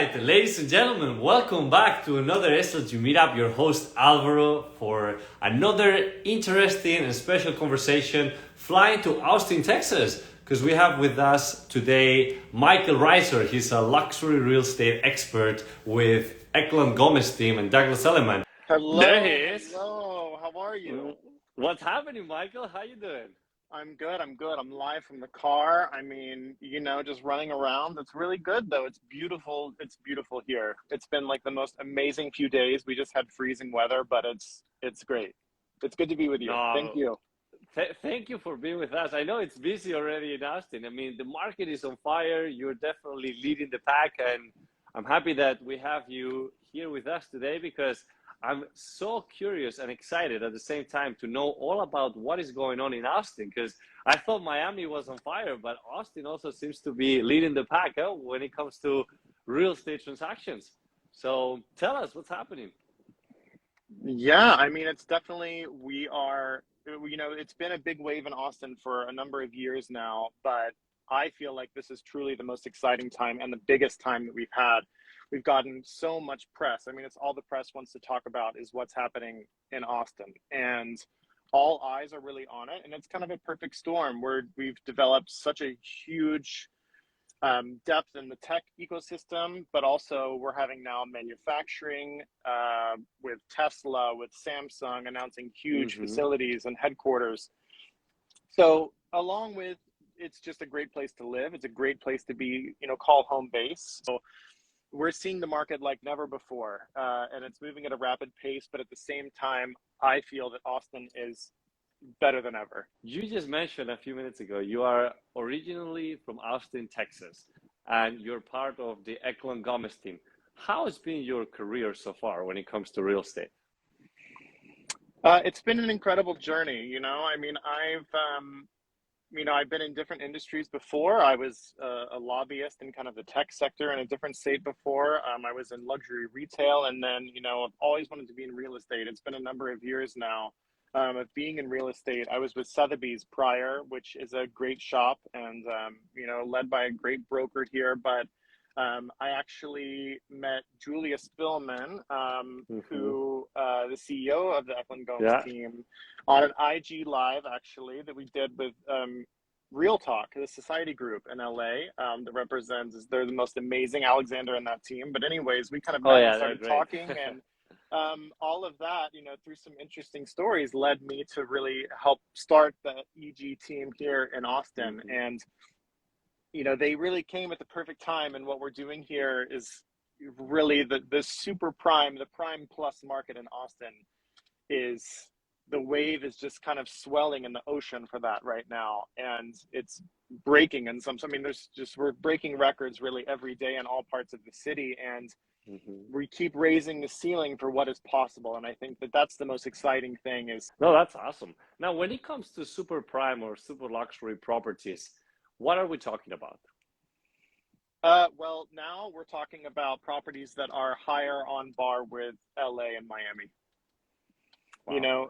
right, ladies and gentlemen, welcome back to another SLG Meetup. Your host Alvaro for another interesting and special conversation flying to Austin, Texas, because we have with us today Michael Reisor. He's a luxury real estate expert with Eklund Gomes team and Douglas Elliman. Hello, There he is. hello. How are you? What's happening, Michael? How you doing? I'm good. I'm good. I'm live from the car. I mean, just running around. It's really good though. It's beautiful. It's beautiful here. It's been like the most amazing few days. We just had freezing weather, but it's great. It's good to be with you. Thank No, you. thank you for being with us. I know it's busy already in Austin. I mean, the market is on fire. You're definitely leading the pack, and I'm happy that we have you here with us today because I'm so curious and excited at the same time to know all about what is going on in Austin, because I thought Miami was on fire, but Austin also seems to be leading the pack when it comes to real estate transactions. So tell us what's happening. Yeah, I mean, it's definitely, it's been a big wave in Austin for a number of years now, but I feel like this is truly the most exciting time and the biggest time that we've had. We've gotten so much press. I mean, it's all the press wants to talk about is what's happening in Austin, and all eyes are really on it. And it's kind of a perfect storm where we've developed such a huge depth in the tech ecosystem, but also we're having now manufacturing with Tesla, with Samsung announcing huge facilities and headquarters. So along with, it's just a great place to live. It's a great place to be, call home base. So we're seeing the market like never before, and it's moving at a rapid pace. But at the same time, I feel that Austin is better than ever. You just mentioned a few minutes ago, you are originally from Austin, Texas, and you're part of the Eklund Gomes team. How has been your career so far when it comes to real estate? It's been an incredible journey. I mean, I've been in different industries before. I was a lobbyist in kind of the tech sector in a different state before. I was in luxury retail, and then, I've always wanted to be in real estate. It's been a number of years now of being in real estate. I was with Sotheby's prior, which is a great shop and, led by a great broker here. But I actually met Julia Spillman, who the CEO of the Eklund Gomes team, on an IG live actually that we did with Real Talk, the society group in LA that represents. They're the most amazing Alexander in that team. But anyways, we kind of met and started talking, and all of that, through some interesting stories, led me to really help start the EG team here in Austin. And they really came at the perfect time, and what we're doing here is really the super prime, the prime plus market in Austin is, the wave is just kind of swelling in the ocean for that right now, and it's breaking in some. I mean, we're breaking records really every day in all parts of the city, and we keep raising the ceiling for what is possible. And I think that that's the most exciting thing. No, that's awesome. Now, when it comes to super prime or super luxury properties, what are we talking about? Well, now we're talking about properties that are higher on par with LA and Miami. Wow.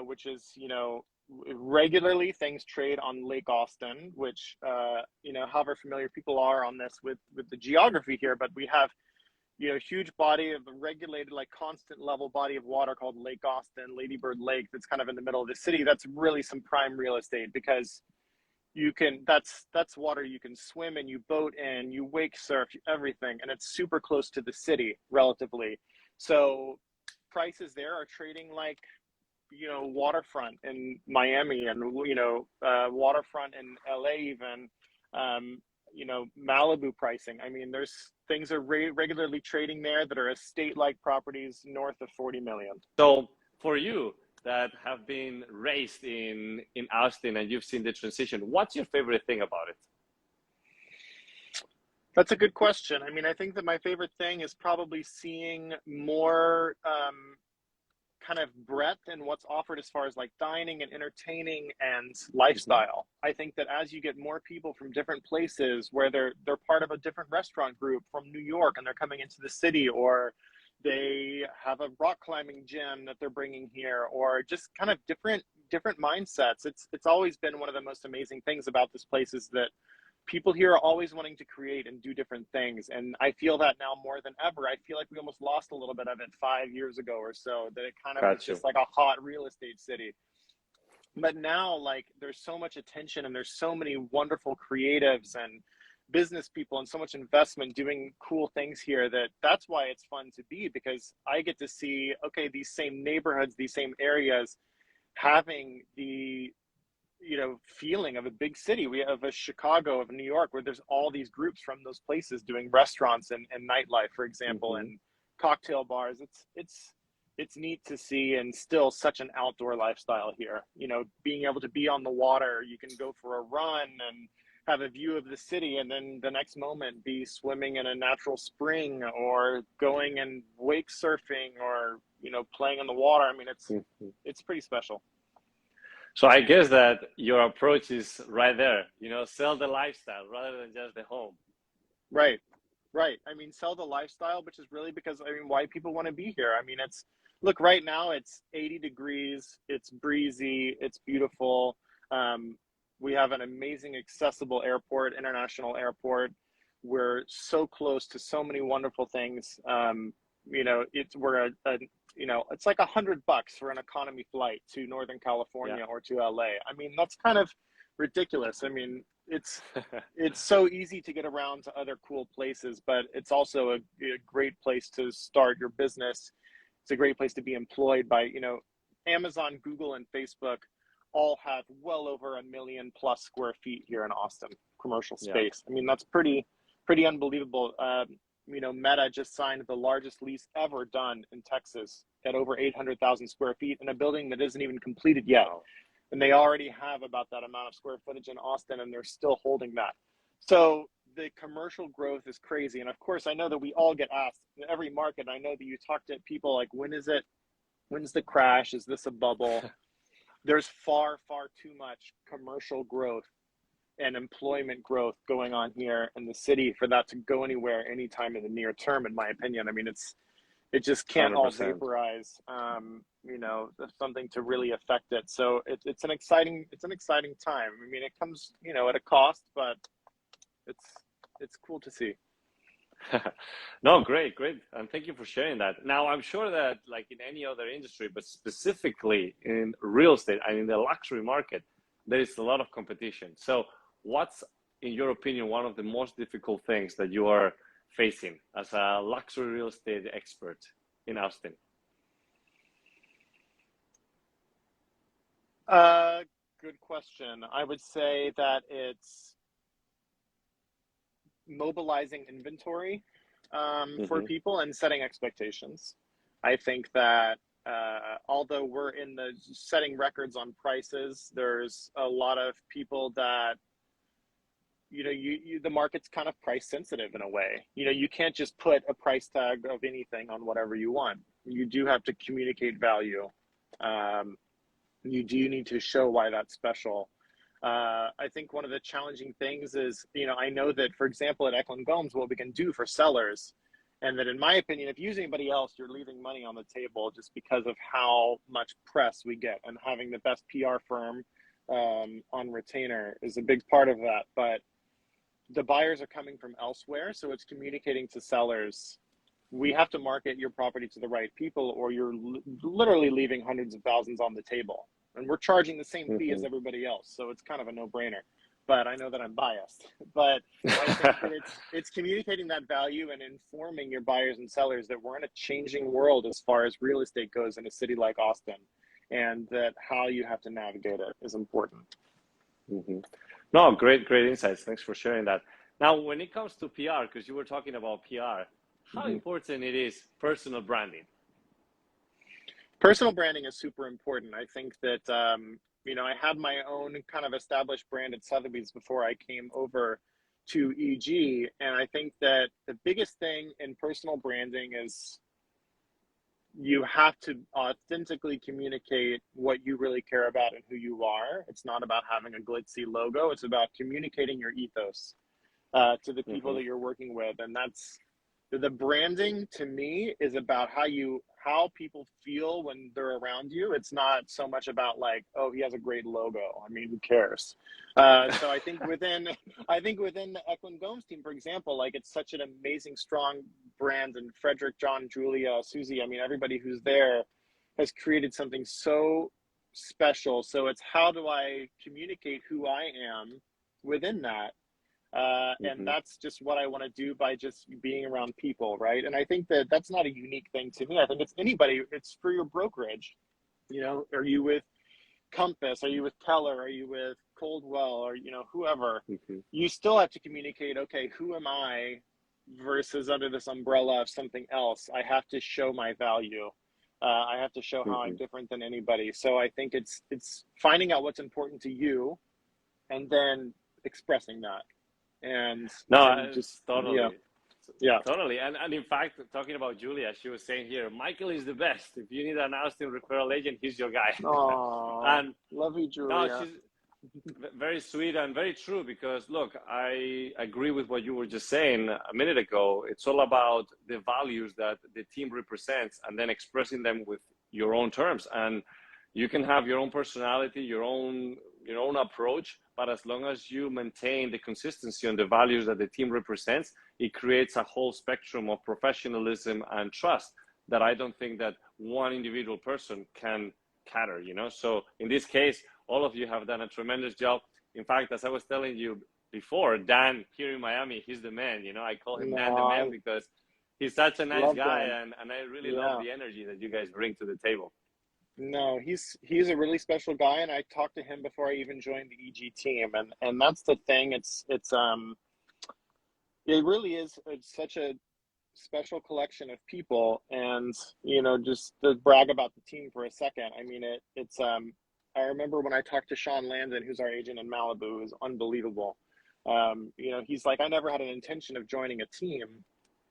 Which is, regularly things trade on Lake Austin, which, however familiar people are on this with the geography here, but we have, huge body of regulated, like constant level body of water called Lake Austin, Lady Bird Lake, that's kind of in the middle of the city. That's really some prime real estate because that's water you can swim in, you boat in, you wake surf, everything, and it's super close to the city relatively. So prices there are trading like, waterfront in Miami and, waterfront in LA even, Malibu pricing. I mean, things are regularly trading there that are estate-like properties north of 40 million. So for you that have been raised in Austin and you've seen the transition, what's your favorite thing about it? That's a good question. I mean, I think that my favorite thing is probably seeing more kind of breadth in what's offered as far as like dining and entertaining and lifestyle. I think that as you get more people from different places where they're part of a different restaurant group from New York and they're coming into the city, or they have a rock climbing gym that they're bringing here, or just kind of different mindsets. It's always been one of the most amazing things about this place is that people here are always wanting to create and do different things. And I feel that now more than ever. I feel like we almost lost a little bit of it 5 years ago or so, that it kind of was Gotcha. just like a hot real estate city. But now, like, there's so much attention and there's so many wonderful creatives and business people and so much investment doing cool things here, that that's why it's fun to be, because I get to see, okay, these same neighborhoods, these same areas having the, you know, feeling of a big city. We have a Chicago, of New York, where there's all these groups from those places doing restaurants and nightlife, for example, and cocktail bars. It's neat to see, and still such an outdoor lifestyle here. You know, being able to be on the water, you can go for a run and have a view of the city, and then the next moment be swimming in a natural spring, or going and wake surfing, or, you know, playing in the water. I mean, it's pretty special. So I guess that your approach is right there, you know, sell the lifestyle rather than just the home. Right. Right. I mean, sell the lifestyle, which is really because, I mean, why people want to be here. I mean, look, right now it's 80 degrees, it's breezy, it's beautiful. We have an amazing accessible airport, international airport. We're so close to so many wonderful things. You know, it's like $100 for an economy flight to Northern California or to LA. I mean, that's kind of ridiculous. I mean, it's so easy to get around to other cool places, but it's also a great place to start your business. It's a great place to be employed by, you know, Amazon, Google, and Facebook all have well over 1 million plus square feet here in Austin, commercial space. I mean, that's pretty unbelievable. You know, Meta just signed the largest lease ever done in Texas at over 800,000 square feet in a building that isn't even completed yet. Wow. And they already have about that amount of square footage in Austin, and they're still holding that. So the commercial growth is crazy. And of course, I know that we all get asked in every market. I know that you talk to people like, when's the crash? Is this a bubble? There's far, far too much commercial growth and employment growth going on here in the city for that to go anywhere anytime in the near term, in my opinion. I mean, it just can't 100%. all vaporize, you know, something to really affect it. So it's an exciting time. I mean, it comes, you know, at a cost, but it's cool to see. No, great. And thank you for sharing that. Now, I'm sure that, like in any other industry, but specifically in real estate and in the luxury market, there is a lot of competition. So what's, in your opinion, one of the most difficult things that you are facing as a luxury real estate expert in Austin? Good question. I would say that it's mobilizing inventory for people and setting expectations. I think that although we're in the setting records on prices, there's a lot of people that, you know, the market's kind of price sensitive in a way. You know, you can't just put a price tag of anything on whatever you want. You do have to communicate value. You do need to show why that's special. I think one of the challenging things is, you know, I know that, for example, at Eklund Gomes, what we can do for sellers, and that in my opinion, if you use anybody else, you're leaving money on the table just because of how much press we get, and having the best PR firm on retainer is a big part of that. But the buyers are coming from elsewhere, so it's communicating to sellers, we have to market your property to the right people, or you're literally leaving hundreds of thousands on the table. And we're charging the same fee as everybody else, so it's kind of a no-brainer. But I know that I'm biased. But I think that it's communicating that value and informing your buyers and sellers that we're in a changing world as far as real estate goes in a city like Austin, and that how you have to navigate it is important. No, great insights. Thanks for sharing that. Now, when it comes to PR, because you were talking about PR, how important it is personal branding? Personal branding is super important. I think that, you know, I had my own kind of established brand at Sotheby's before I came over to EG. And I think that the biggest thing in personal branding is you have to authentically communicate what you really care about and who you are. It's not about having a glitzy logo. It's about communicating your ethos to the people that you're working with. And that's, the branding to me is about how how people feel when they're around you. It's not so much about like, oh, he has a great logo. I mean, who cares? So I think within the Eklund Gomes team, for example, like it's such an amazing, strong brand, and Frederick, John, Julia, Susie, I mean, everybody who's there has created something so special. So it's how do I communicate who I am within that? And that's just what I want to do by just being around people, right? And I think that that's not a unique thing to me. I think it's anybody. It's for your brokerage. You know, are you with Compass? Are you with Keller? Are you with Coldwell? Or, you know, whoever? You still have to communicate, okay, who am I versus under this umbrella of something else? I have to show my value. I have to show how I'm different than anybody. So I think it's finding out what's important to you and then expressing that. And just totally, yeah. Totally. And in fact, talking about Julia, she was saying here, Michael is the best. If you need an Austin referral agent, he's your guy. Oh, and love you, Julia. No, she's very sweet and very true, because look, I agree with what you were just saying a minute ago. It's all about the values that the team represents and then expressing them with your own terms. And you can have your own personality, your own approach, but as long as you maintain the consistency on the values that the team represents, it creates a whole spectrum of professionalism and trust that I don't think that one individual person can cater, you know? So in this case, all of you have done a tremendous job. In fact, as I was telling you before, Dan here in Miami, he's the man, you know? I call him Dan the man because he's such a nice guy, and I really love the energy that you guys bring to the table. No, he's a really special guy, and I talked to him before I even joined the EG team, and that's the thing. It really is such a special collection of people, and you know, just to brag about the team for a second. I mean, I remember when I talked to Sean Landon, who's our agent in Malibu, who's unbelievable. You know, he's like, I never had an intention of joining a team,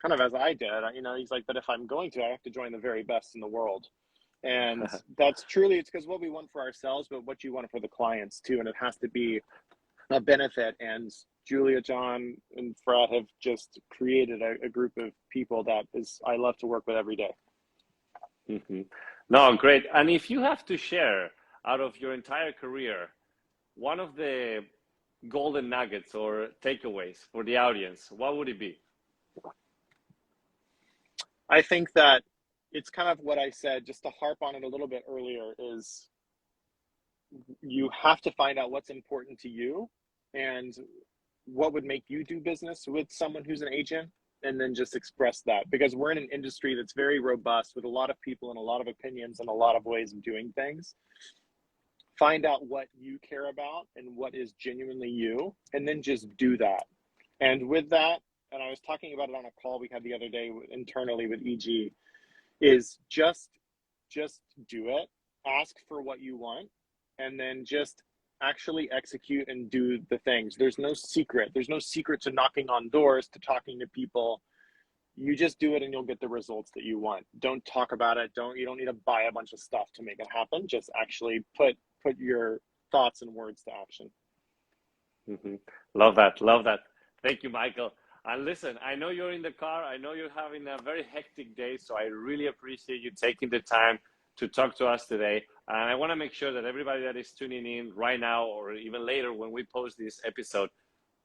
kind of as I did. You know, he's like, but if I'm going to, I have to join the very best in the world. And that's truly, it's because what we want for ourselves, but what you want for the clients too. And it has to be a benefit. And Julia, John, and Fred have just created a group of people that I love to work with every day. No, great. And if you have to share out of your entire career, one of the golden nuggets or takeaways for the audience, what would it be? I think that it's kind of what I said, just to harp on it a little bit earlier, is you have to find out what's important to you and what would make you do business with someone who's an agent, and then just express that, because we're in an industry that's very robust with a lot of people and a lot of opinions and a lot of ways of doing things. Find out what you care about and what is genuinely you, and then just do that. And with that, and I was talking about it on a call we had the other day internally with EG, is just do it, ask for what you want, and then just actually execute and do the things. There's no secret to knocking on doors, to talking to people. You just do it and you'll get the results that you want. Don't talk about it. You don't need to buy a bunch of stuff to make it happen. Just actually put your thoughts and words to action. Love that. Thank you, Michael. And listen, I know you're in the car. I know you're having a very hectic day, so I really appreciate you taking the time to talk to us today. And I want to make sure that everybody that is tuning in right now or even later when we post this episode,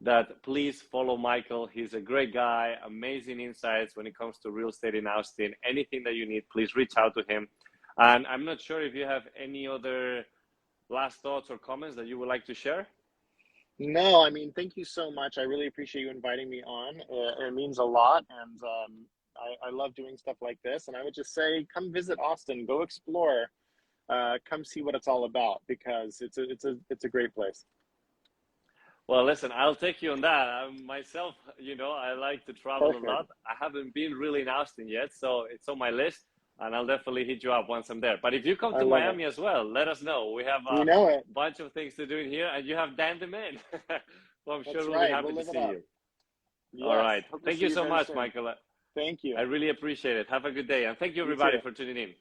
that please follow Michael. He's a great guy, amazing insights when it comes to real estate in Austin. Anything that you need, please reach out to him. And I'm not sure if you have any other last thoughts or comments that you would like to share. No, I mean, thank you so much. I really appreciate you inviting me on. It means a lot. And I love doing stuff like this. And I would just say, come visit Austin, go explore, come see what it's all about, because it's a great place. Well, listen, I'll take you on that. Myself, you know, I like to travel a lot. I haven't been really in Austin yet, so it's on my list. And I'll definitely hit you up once I'm there. But if you come to Miami as well, let us know. We have a bunch of things to do in here, and you have Dan the man. So I'm sure we'll be happy to see you. Yes. All right. Thank you so much, Michael. Thank you. I really appreciate it. Have a good day. And thank you, everybody, for tuning in.